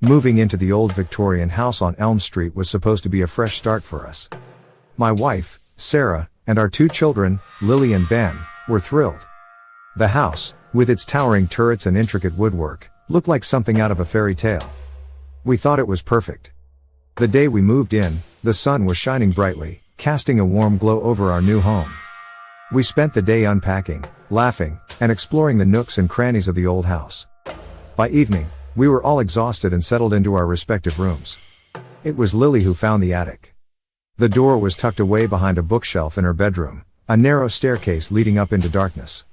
Moving into the old Victorian house on Elm Street was supposed to be a fresh start for us. My wife, Sarah, and our 2 children, Lily and Ben, were thrilled. The house, with its towering turrets and intricate woodwork, looked like something out of a fairy tale. We thought it was perfect. The day we moved in, the sun was shining brightly, casting a warm glow over our new home. We spent the day unpacking, laughing, and exploring the nooks and crannies of the old house. By evening, we were all exhausted and settled into our respective rooms. It was Lily who found the attic. The door was tucked away behind a bookshelf in her bedroom, a narrow staircase leading up into darkness.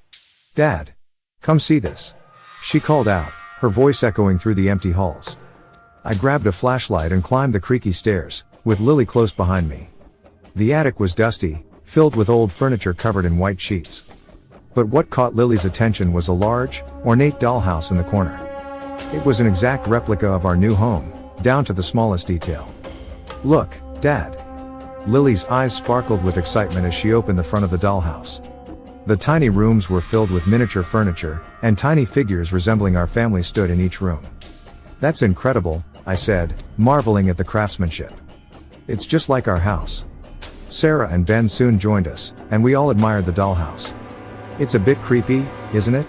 "Dad! Come see this!" she called out, her voice echoing through the empty halls. I grabbed a flashlight and climbed the creaky stairs, with Lily close behind me. The attic was dusty, filled with old furniture covered in white sheets. But what caught Lily's attention was a large, ornate dollhouse in the corner. It was an exact replica of our new home, down to the smallest detail. "Look, Dad!" Lily's eyes sparkled with excitement as she opened the front of the dollhouse. The tiny rooms were filled with miniature furniture, and tiny figures resembling our family stood in each room. "That's incredible," I said, marveling at the craftsmanship. "It's just like our house." Sarah and Ben soon joined us, and we all admired the dollhouse. "It's a bit creepy, isn't it?"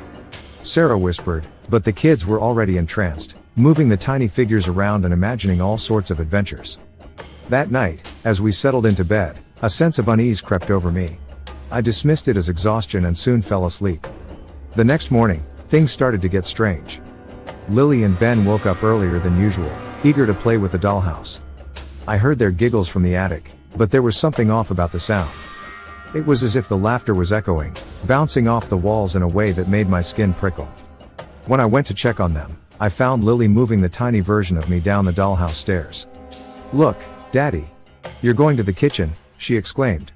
Sarah whispered, but the kids were already entranced, moving the tiny figures around and imagining all sorts of adventures. That night, as we settled into bed, a sense of unease crept over me. I dismissed it as exhaustion and soon fell asleep. The next morning, things started to get strange. Lily and Ben woke up earlier than usual, eager to play with the dollhouse. I heard their giggles from the attic, but there was something off about the sound. It was as if the laughter was echoing, bouncing off the walls in a way that made my skin prickle. When I went to check on them, I found Lily moving the tiny version of me down the dollhouse stairs. "Look, Daddy! You're going to the kitchen," she exclaimed.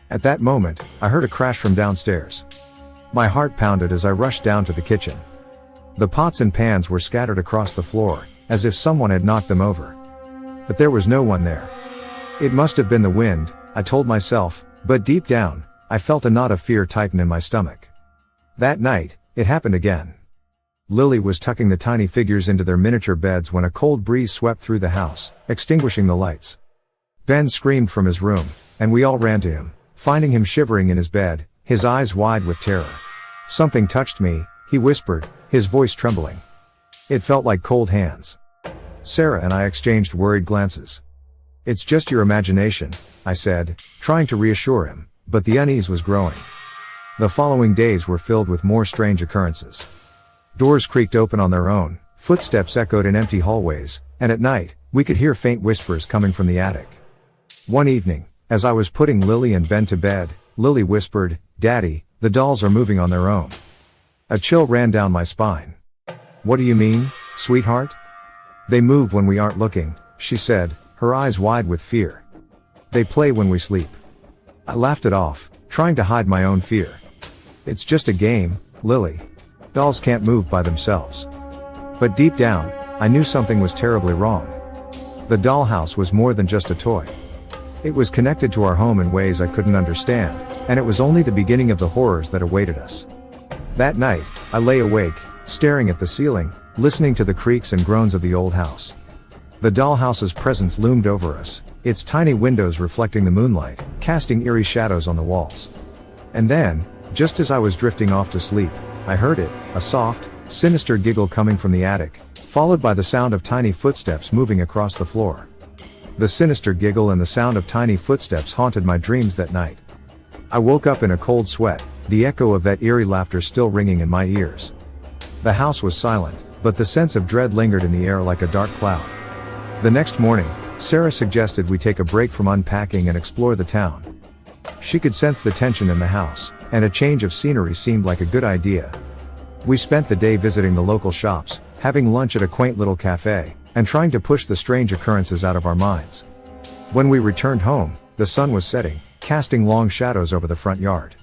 At that moment, I heard a crash from downstairs. My heart pounded as I rushed down to the kitchen. The pots and pans were scattered across the floor, as if someone had knocked them over. But there was no one there. It must have been the wind, I told myself, but deep down, I felt a knot of fear tighten in my stomach. That night, it happened again. Lily was tucking the tiny figures into their miniature beds when a cold breeze swept through the house, extinguishing the lights. Ben screamed from his room, and we all ran to him, finding him shivering in his bed, his eyes wide with terror. "Something touched me," he whispered, his voice trembling. It felt like cold hands. Sarah and I exchanged worried glances. "It's just your imagination," I said, trying to reassure him, but the unease was growing. The following days were filled with more strange occurrences. Doors creaked open on their own, footsteps echoed in empty hallways, and at night, we could hear faint whispers coming from the attic. One evening, as I was putting Lily and Ben to bed, Lily whispered, "Daddy, the dolls are moving on their own." A chill ran down my spine. "What do you mean, sweetheart?" "They move when we aren't looking," she said, her eyes wide with fear. "They play when we sleep." I laughed it off, trying to hide my own fear. "It's just a game, Lily. Dolls can't move by themselves." But deep down, I knew something was terribly wrong. The dollhouse was more than just a toy. It was connected to our home in ways I couldn't understand, and it was only the beginning of the horrors that awaited us. That night, I lay awake, staring at the ceiling, listening to the creaks and groans of the old house. The dollhouse's presence loomed over us, its tiny windows reflecting the moonlight, casting eerie shadows on the walls. And then, just as I was drifting off to sleep, I heard it, a soft, sinister giggle coming from the attic, followed by the sound of tiny footsteps moving across the floor. The sinister giggle and the sound of tiny footsteps haunted my dreams that night. I woke up in a cold sweat, the echo of that eerie laughter still ringing in my ears. The house was silent, but the sense of dread lingered in the air like a dark cloud. The next morning, Sarah suggested we take a break from unpacking and explore the town. She could sense the tension in the house, and a change of scenery seemed like a good idea. We spent the day visiting the local shops, having lunch at a quaint little cafe, and trying to push the strange occurrences out of our minds. When we returned home, the sun was setting, casting long shadows over the front yard.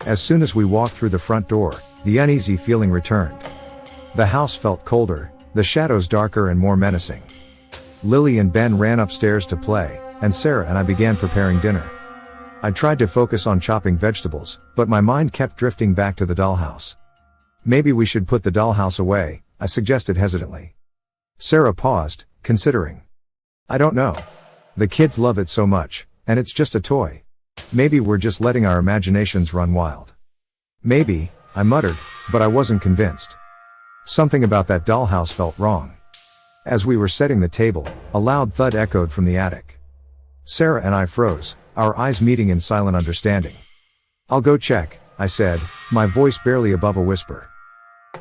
As soon as we walked through the front door, the uneasy feeling returned. The house felt colder, the shadows darker and more menacing. Lily and Ben ran upstairs to play, and Sarah and I began preparing dinner. I tried to focus on chopping vegetables, but my mind kept drifting back to the dollhouse. "Maybe we should put the dollhouse away," I suggested hesitantly. Sarah paused, considering. I don't know. The kids love it so much, and it's just a toy. Maybe we're just letting our imaginations run wild. Maybe, I muttered, but I wasn't convinced. Something about that dollhouse felt wrong. As we were setting the table, a loud thud echoed from the attic. Sarah and I froze, our eyes meeting in silent understanding. I'll go check, I said, my voice barely above a whisper.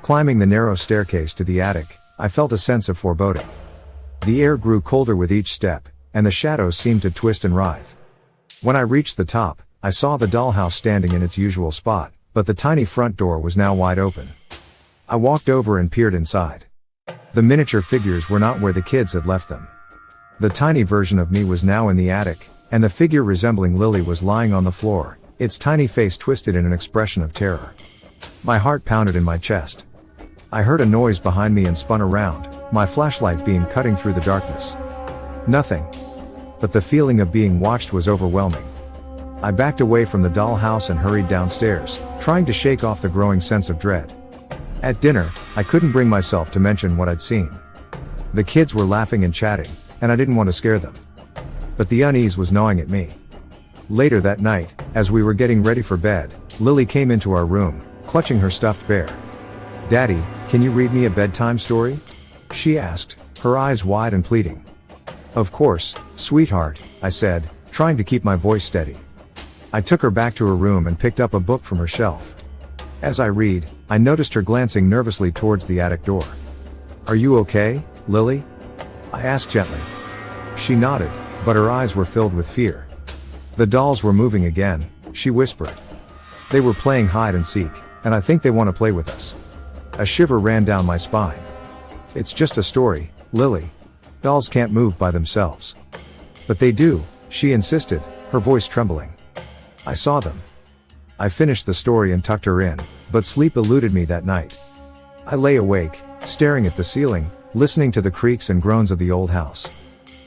Climbing the narrow staircase to the attic, I felt a sense of foreboding. The air grew colder with each step, and the shadows seemed to twist and writhe. When I reached the top, I saw the dollhouse standing in its usual spot, but the tiny front door was now wide open. I walked over and peered inside. The miniature figures were not where the kids had left them. The tiny version of me was now in the attic, and the figure resembling Lily was lying on the floor, its tiny face twisted in an expression of terror. My heart pounded in my chest. I heard a noise behind me and spun around, my flashlight beam cutting through the darkness. Nothing. But the feeling of being watched was overwhelming. I backed away from the dollhouse and hurried downstairs, trying to shake off the growing sense of dread. At dinner, I couldn't bring myself to mention what I'd seen. The kids were laughing and chatting, and I didn't want to scare them. But the unease was gnawing at me. Later that night, as we were getting ready for bed, Lily came into our room, clutching her stuffed bear. Daddy, can you read me a bedtime story? She asked, her eyes wide and pleading. Of course, sweetheart, I said, trying to keep my voice steady. I took her back to her room and picked up a book from her shelf. As I read, I noticed her glancing nervously towards the attic door. Are you okay, Lily? I asked gently. She nodded, but her eyes were filled with fear. The dolls were moving again, she whispered. They were playing hide and seek, and I think they want to play with us. A shiver ran down my spine. It's just a story, Lily. Dolls can't move by themselves. But they do, she insisted, her voice trembling. I saw them. I finished the story and tucked her in, but sleep eluded me that night. I lay awake, staring at the ceiling, listening to the creaks and groans of the old house.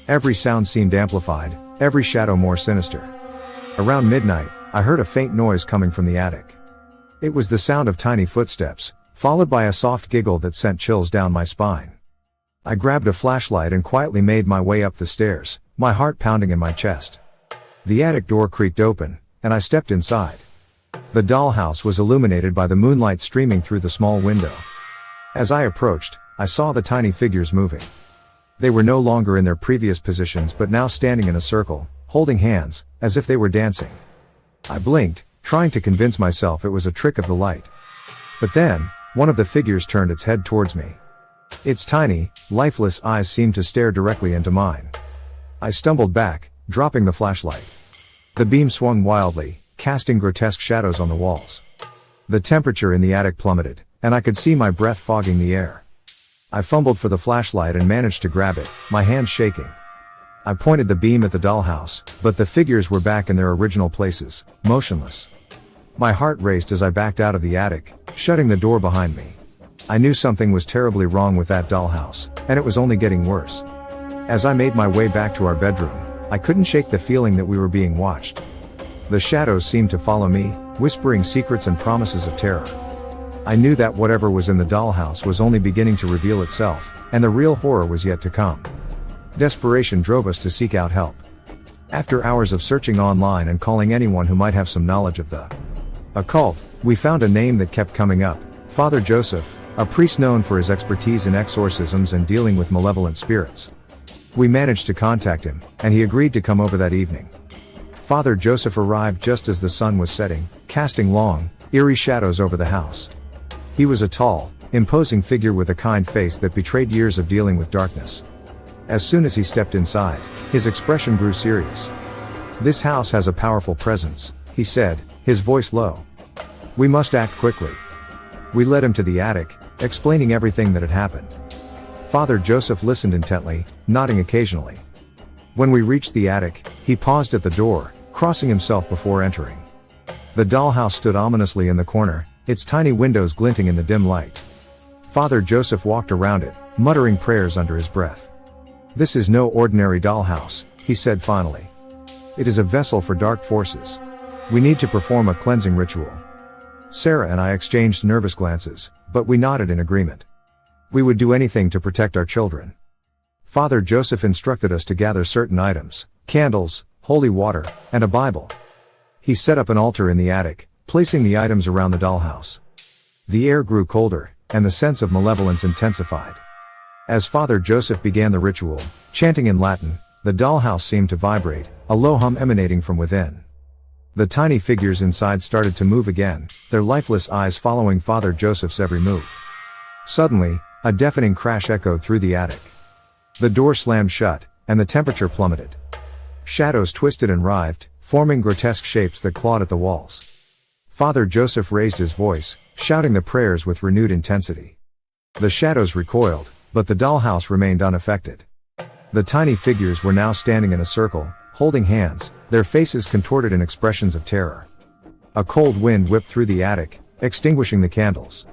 Every sound seemed amplified, every shadow more sinister. Around midnight, I heard a faint noise coming from the attic. It was the sound of tiny footsteps, followed by a soft giggle that sent chills down my spine. I grabbed a flashlight and quietly made my way up the stairs, my heart pounding in my chest. The attic door creaked open, and I stepped inside. The dollhouse was illuminated by the moonlight streaming through the small window. As I approached, I saw the tiny figures moving. They were no longer in their previous positions but now standing in a circle, holding hands, as if they were dancing. I blinked, trying to convince myself it was a trick of the light. But then, one of the figures turned its head towards me. Its tiny, lifeless eyes seemed to stare directly into mine. I stumbled back, dropping the flashlight. The beam swung wildly, casting grotesque shadows on the walls. The temperature in the attic plummeted, and I could see my breath fogging the air. I fumbled for the flashlight and managed to grab it, my hands shaking. I pointed the beam at the dollhouse, but the figures were back in their original places, motionless. My heart raced as I backed out of the attic, shutting the door behind me. I knew something was terribly wrong with that dollhouse, and it was only getting worse. As I made my way back to our bedroom, I couldn't shake the feeling that we were being watched. The shadows seemed to follow me, whispering secrets and promises of terror. I knew that whatever was in the dollhouse was only beginning to reveal itself, and the real horror was yet to come. Desperation drove us to seek out help. After hours of searching online and calling anyone who might have some knowledge of the occult, we found a name that kept coming up: Father Joseph, a priest known for his expertise in exorcisms and dealing with malevolent spirits. We managed to contact him, and he agreed to come over that evening. Father Joseph arrived just as the sun was setting, casting long, eerie shadows over the house. He was a tall, imposing figure with a kind face that betrayed years of dealing with darkness. As soon as he stepped inside, his expression grew serious. "This house has a powerful presence," he said, his voice low. "We must act quickly." We led him to the attic, explaining everything that had happened. Father Joseph listened intently, nodding occasionally. When we reached the attic, he paused at the door, crossing himself before entering. The dollhouse stood ominously in the corner, its tiny windows glinting in the dim light. Father Joseph walked around it, muttering prayers under his breath. "This is no ordinary dollhouse," he said finally. "It is a vessel for dark forces. We need to perform a cleansing ritual." Sarah and I exchanged nervous glances, but we nodded in agreement. We would do anything to protect our children. Father Joseph instructed us to gather certain items: candles, holy water, and a Bible. He set up an altar in the attic, placing the items around the dollhouse. The air grew colder, and the sense of malevolence intensified. As Father Joseph began the ritual, chanting in Latin, the dollhouse seemed to vibrate, a low hum emanating from within. The tiny figures inside started to move again, their lifeless eyes following Father Joseph's every move. Suddenly, a deafening crash echoed through the attic. The door slammed shut, and the temperature plummeted. Shadows twisted and writhed, forming grotesque shapes that clawed at the walls. Father Joseph raised his voice, shouting the prayers with renewed intensity. The shadows recoiled, but the dollhouse remained unaffected. The tiny figures were now standing in a circle, holding hands, their faces contorted in expressions of terror. A cold wind whipped through the attic, extinguishing the candles.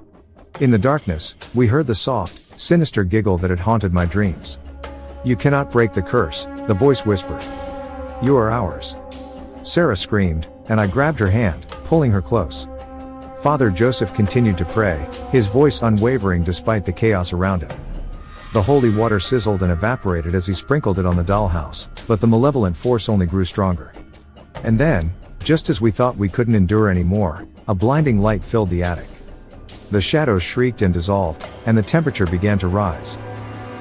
In the darkness, we heard the soft, sinister giggle that had haunted my dreams. "You cannot break the curse," the voice whispered. "You are ours." Sarah screamed, and I grabbed her hand, pulling her close. Father Joseph continued to pray, his voice unwavering despite the chaos around him. The holy water sizzled and evaporated as he sprinkled it on the dollhouse, but the malevolent force only grew stronger. And then, just as we thought we couldn't endure anymore, a blinding light filled the attic. The shadows shrieked and dissolved, and the temperature began to rise.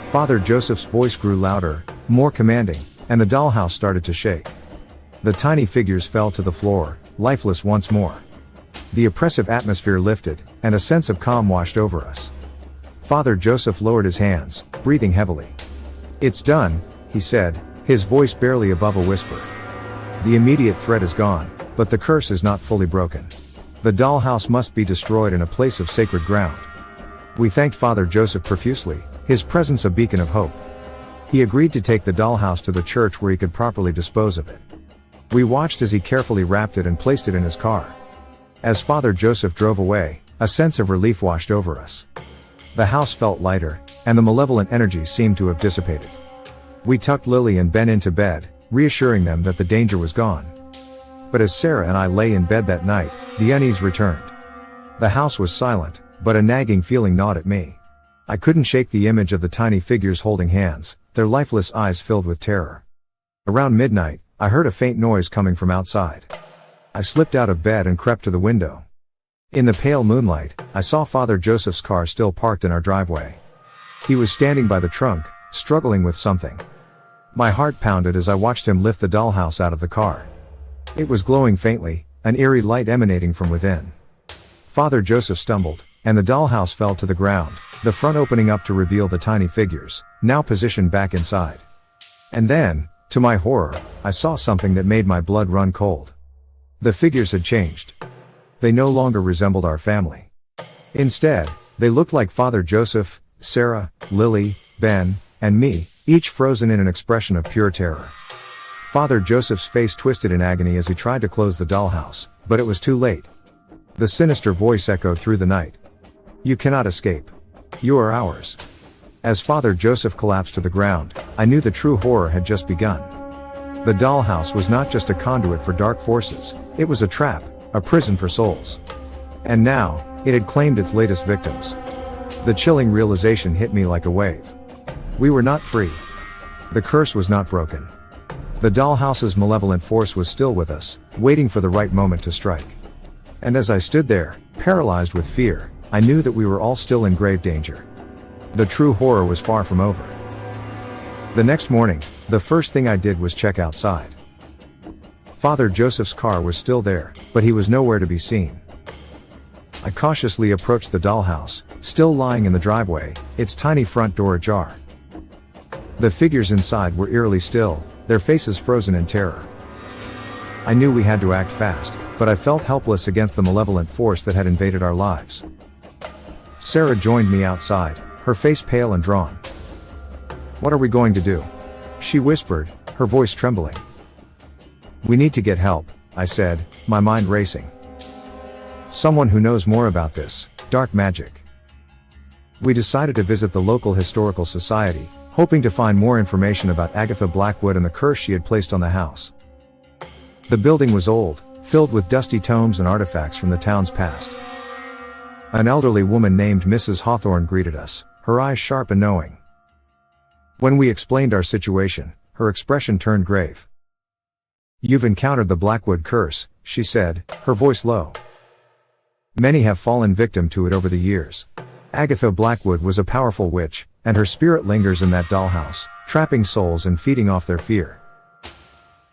Father Joseph's voice grew louder, more commanding, and the dollhouse started to shake. The tiny figures fell to the floor, lifeless once more. The oppressive atmosphere lifted, and a sense of calm washed over us. Father Joseph lowered his hands, breathing heavily. "It's done," he said, his voice barely above a whisper. "The immediate threat is gone, but the curse is not fully broken. The dollhouse must be destroyed in a place of sacred ground." We thanked Father Joseph profusely, his presence a beacon of hope. He agreed to take the dollhouse to the church where he could properly dispose of it. We watched as he carefully wrapped it and placed it in his car. As Father Joseph drove away, a sense of relief washed over us. The house felt lighter, and the malevolent energy seemed to have dissipated. We tucked Lily and Ben into bed, reassuring them that the danger was gone. But as Sarah and I lay in bed that night, the unease returned. The house was silent, but a nagging feeling gnawed at me. I couldn't shake the image of the tiny figures holding hands, their lifeless eyes filled with terror. Around midnight, I heard a faint noise coming from outside. I slipped out of bed and crept to the window. In the pale moonlight, I saw Father Joseph's car still parked in our driveway. He was standing by the trunk, struggling with something. My heart pounded as I watched him lift the dollhouse out of the car. It was glowing faintly, an eerie light emanating from within. Father Joseph stumbled, and the dollhouse fell to the ground, the front opening up to reveal the tiny figures, now positioned back inside. And then, to my horror, I saw something that made my blood run cold. The figures had changed. They no longer resembled our family. Instead, they looked like Father Joseph, Sarah, Lily, Ben, and me, each frozen in an expression of pure terror. Father Joseph's face twisted in agony as he tried to close the dollhouse, but it was too late. The sinister voice echoed through the night. "You cannot escape. You are ours." As Father Joseph collapsed to the ground, I knew the true horror had just begun. The dollhouse was not just a conduit for dark forces, it was a trap, a prison for souls. And now, it had claimed its latest victims. The chilling realization hit me like a wave. We were not free. The curse was not broken. The dollhouse's malevolent force was still with us, waiting for the right moment to strike. And as I stood there, paralyzed with fear, I knew that we were all still in grave danger. The true horror was far from over. The next morning, the first thing I did was check outside. Father Joseph's car was still there, but he was nowhere to be seen. I cautiously approached the dollhouse, still lying in the driveway, its tiny front door ajar. The figures inside were eerily still, their faces frozen in terror. I knew we had to act fast, but I felt helpless against the malevolent force that had invaded our lives. Sarah joined me outside, her face pale and drawn. "What are we going to do?" she whispered, her voice trembling. "We need to get help," I said, my mind racing. "Someone who knows more about this, dark magic." We decided to visit the local historical society, hoping to find more information about Agatha Blackwood and the curse she had placed on the house. The building was old, filled with dusty tomes and artifacts from the town's past. An elderly woman named Mrs. Hawthorne greeted us, her eyes sharp and knowing. When we explained our situation, her expression turned grave. "You've encountered the Blackwood curse," she said, her voice low. "Many have fallen victim to it over the years. Agatha Blackwood was a powerful witch, and her spirit lingers in that dollhouse, trapping souls and feeding off their fear.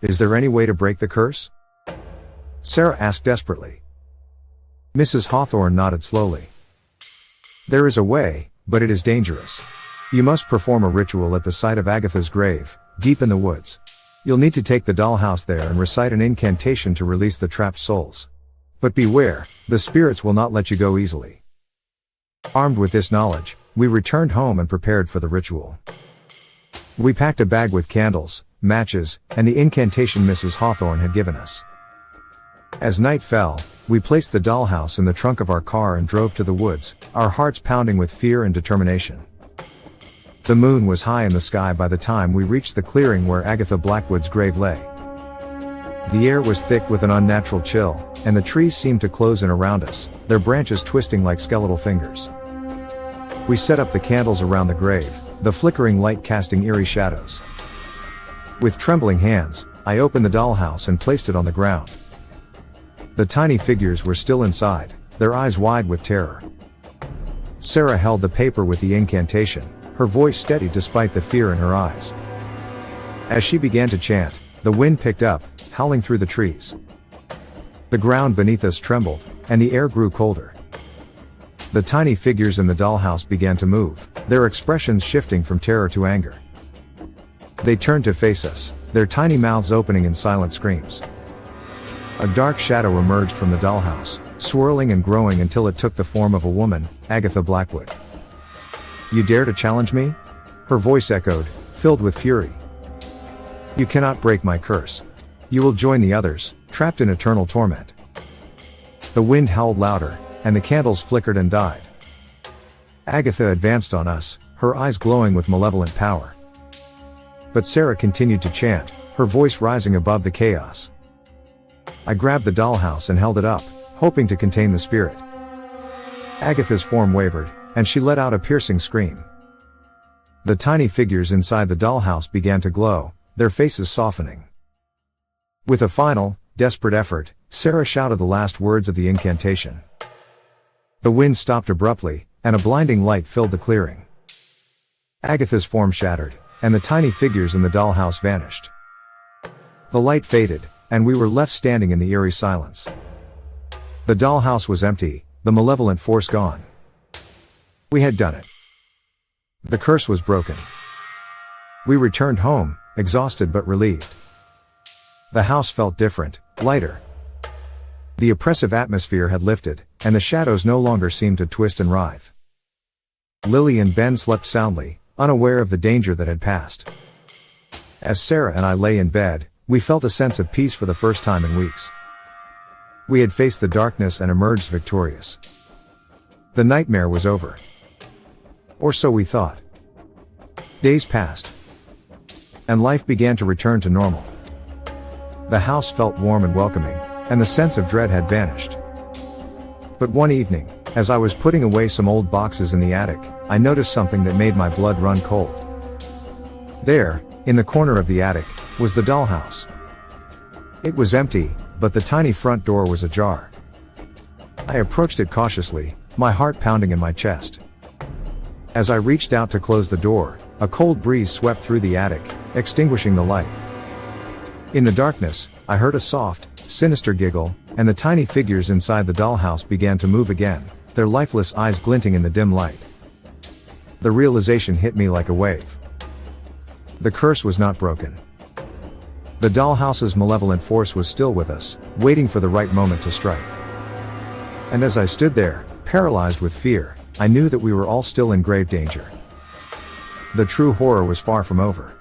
Is there any way to break the curse?" Sarah asked desperately. Mrs. Hawthorne nodded slowly. "There is a way, but it is dangerous. You must perform a ritual at the site of Agatha's grave, deep in the woods. You'll need to take the dollhouse there and recite an incantation to release the trapped souls. But beware, the spirits will not let you go easily." Armed with this knowledge, we returned home and prepared for the ritual. We packed a bag with candles, matches, and the incantation Mrs. Hawthorne had given us. As night fell, we placed the dollhouse in the trunk of our car and drove to the woods, our hearts pounding with fear and determination. The moon was high in the sky by the time we reached the clearing where Agatha Blackwood's grave lay. The air was thick with an unnatural chill, and the trees seemed to close in around us, their branches twisting like skeletal fingers. We set up the candles around the grave, the flickering light casting eerie shadows. With trembling hands, I opened the dollhouse and placed it on the ground. The tiny figures were still inside, their eyes wide with terror. Sarah held the paper with the incantation, her voice steady despite the fear in her eyes. As she began to chant, the wind picked up, howling through the trees. The ground beneath us trembled, and the air grew colder. The tiny figures in the dollhouse began to move, their expressions shifting from terror to anger. They turned to face us, their tiny mouths opening in silent screams. A dark shadow emerged from the dollhouse, swirling and growing until it took the form of a woman, Agatha Blackwood. "You dare to challenge me?" Her voice echoed, filled with fury. "You cannot break my curse. You will join the others, trapped in eternal torment." The wind howled louder, and the candles flickered and died. Agatha advanced on us, her eyes glowing with malevolent power. But Sarah continued to chant, her voice rising above the chaos. I grabbed the dollhouse and held it up, hoping to contain the spirit. Agatha's form wavered, and she let out a piercing scream. The tiny figures inside the dollhouse began to glow, their faces softening. With a final, desperate effort, Sarah shouted the last words of the incantation. The wind stopped abruptly, and a blinding light filled the clearing. Agatha's form shattered, and the tiny figures in the dollhouse vanished. The light faded, and we were left standing in the eerie silence. The dollhouse was empty, the malevolent force gone. We had done it. The curse was broken. We returned home, exhausted but relieved. The house felt different, lighter. The oppressive atmosphere had lifted, and the shadows no longer seemed to twist and writhe. Lily and Ben slept soundly, unaware of the danger that had passed. As Sarah and I lay in bed, we felt a sense of peace for the first time in weeks. We had faced the darkness and emerged victorious. The nightmare was over. Or so we thought. Days passed. And life began to return to normal. The house felt warm and welcoming, and the sense of dread had vanished. But one evening, as I was putting away some old boxes in the attic, I noticed something that made my blood run cold. There, in the corner of the attic, was the dollhouse. It was empty, but the tiny front door was ajar. I approached it cautiously, my heart pounding in my chest. As I reached out to close the door, a cold breeze swept through the attic, extinguishing the light. In the darkness, I heard a soft, sinister giggle, and the tiny figures inside the dollhouse began to move again, their lifeless eyes glinting in the dim light. The realization hit me like a wave. The curse was not broken. The dollhouse's malevolent force was still with us, waiting for the right moment to strike. And as I stood there, paralyzed with fear, I knew that we were all still in grave danger. The true horror was far from over.